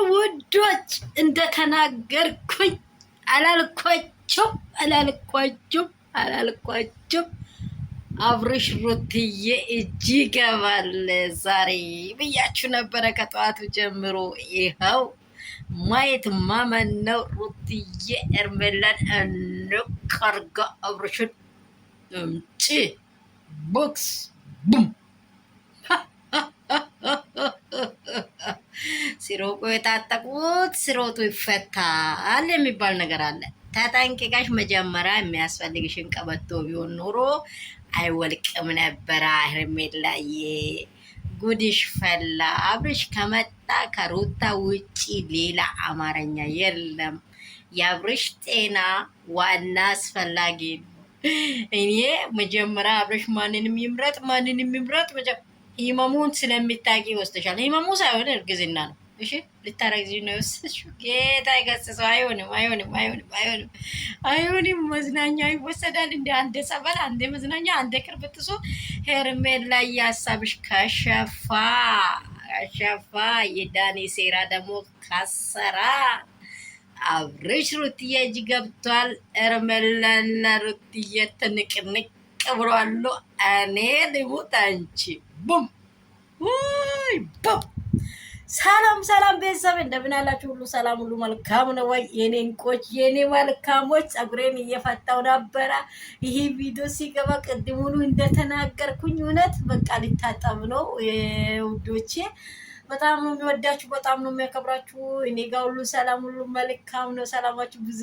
ውዶች እንደተናገርኩኝ አላልኳችሁ አብርሽ ሩትዬ እጅ ይገባል ዛሬ ብያችሁ ነበረ ከጠዋቱ ጀምሮ። ይኸው ማየት ማመን ነው። ሩትዬ ኤርሜላን እንቀርጋ አብርሽን እምጪ ቦክስ ቡም ሲሮቁ የታጠቁት ሲሮጡ ይፈታል የሚባል ነገር አለ። ተጠንቅቀሽ መጀመሪያ የሚያስፈልግሽን ቀበቶ ቢሆን ኖሮ አይወልቅም ነበረ። ሄርሜላዬ ጉድሽ ፈላ። አብርሽ ከመጣ ከሩታ ውጪ ሌላ አማርኛ የለም። የአብርሽ ጤና ዋና አስፈላጊ ነው። እኔ መጀመሪያ አብርሽ ማንንም ይምረጥ ህመሙን ስለሚታቂ ይወስደሻል። ህመሙ ሳይሆን እርግዝና ነው። እሺ ልታረግዚ ነው የወሰድሽው። ጌታ ይገስጸው። አይሆንም። መዝናኛ ይወሰዳል። እንደ አንደ ጸበል፣ አንደ መዝናኛ፣ አንደ ቅርብትሶ ሄርሜላ ላይ ሀሳብሽ ከሸፋ የዳኒ ሴራ ደግሞ ካሰራ አብርሽ ሩትዬ እጅ ገብቷል። ሄርሜላና ሩትዬ ትንቅንቅ ብሏሉ። እኔ ልሙት አንቺ ቡም ወይ ቡም። ሰላም ቤተሰብ እንደምን አላችሁ? ሁሉ ሰላም፣ ሁሉ መልካም ነው ወይ? የኔ እንቆች፣ የኔ መልካሞች፣ ጸጉሬን እየፈታው ነበረ። ይሄ ቪዲዮ ሲገባ ቅድሙኑ እንደተናገርኩኝ እውነት በቃ ሊታጠብ ነው ውዶቼ። በጣም ነው የሚወዳችሁ፣ በጣም ነው የሚያከብራችሁ። እኔ ጋር ሁሉ ሰላም፣ ሁሉ መልካም ነው። ሰላማችሁ ብዙ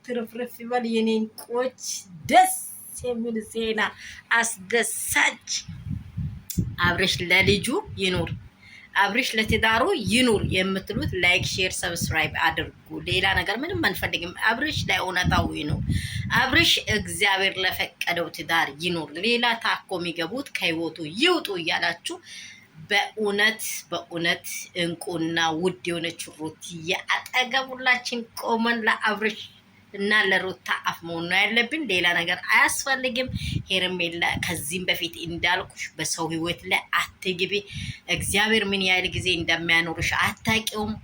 ትርፍርፍ ይበል የኔ እንቆች። ደስ የሚል ዜና፣ አስደሳች አብርሽ ለልጁ ይኑር፣ አብርሽ ለትዳሩ ይኑር የምትሉት ላይክ፣ ሼር፣ ሰብስክራይብ አድርጉ። ሌላ ነገር ምንም አንፈልግም። አብርሽ ለእውነታው ይኑር። አብርሽ እግዚአብሔር ለፈቀደው ትዳር ይኑር። ሌላ ታኮ የሚገቡት ከህይወቱ ይውጡ እያላችሁ በእውነት እንቁና ውድ የሆነችው ሩትዬ አጠገቡላችን ቆመን ለአብርሽ እና ለሩታ አፍ መሆን ነው ያለብን። ሌላ ነገር አያስፈልግም። ሄርሜላ ከዚህም በፊት እንዳልኩሽ በሰው ህይወት ላይ አትግቢ። እግዚአብሔር ምን ያህል ጊዜ እንደሚያኖርሽ አታውቂውም።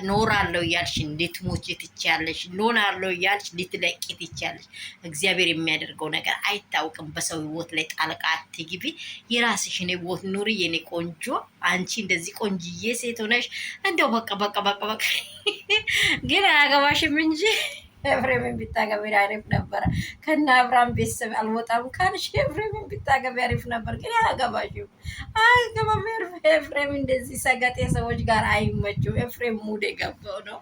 ኖራለሁ እያልሽ እንድትሞቺ ትችያለሽ። ኖራለሁ እያልሽ ልትለቂ ትችያለሽ። እግዚአብሔር የሚያደርገው ነገር አይታወቅም። በሰው ህይወት ላይ ጣልቃ አትግቢ። የራስሽን ህይወት ኑሪ የኔ ቆንጆ። አንቺ እንደዚህ ቆንጅዬ ሴት ሆነሽ እንደው በቃ ግን አያገባሽም እንጂ ኤፍሬምን ቢታገቢ አሪፍ ነበረ። ከና አብርሃም ቤተሰብ አልወጣም ካልሽ ኤፍሬምን ቢታገቢ አሪፍ ነበር። ግን አያገባሽም። ኤፍሬም እንደዚህ ሰገጤ ሰዎች ጋር አይመችም። ኤፍሬም ሙድ የገባው ነው።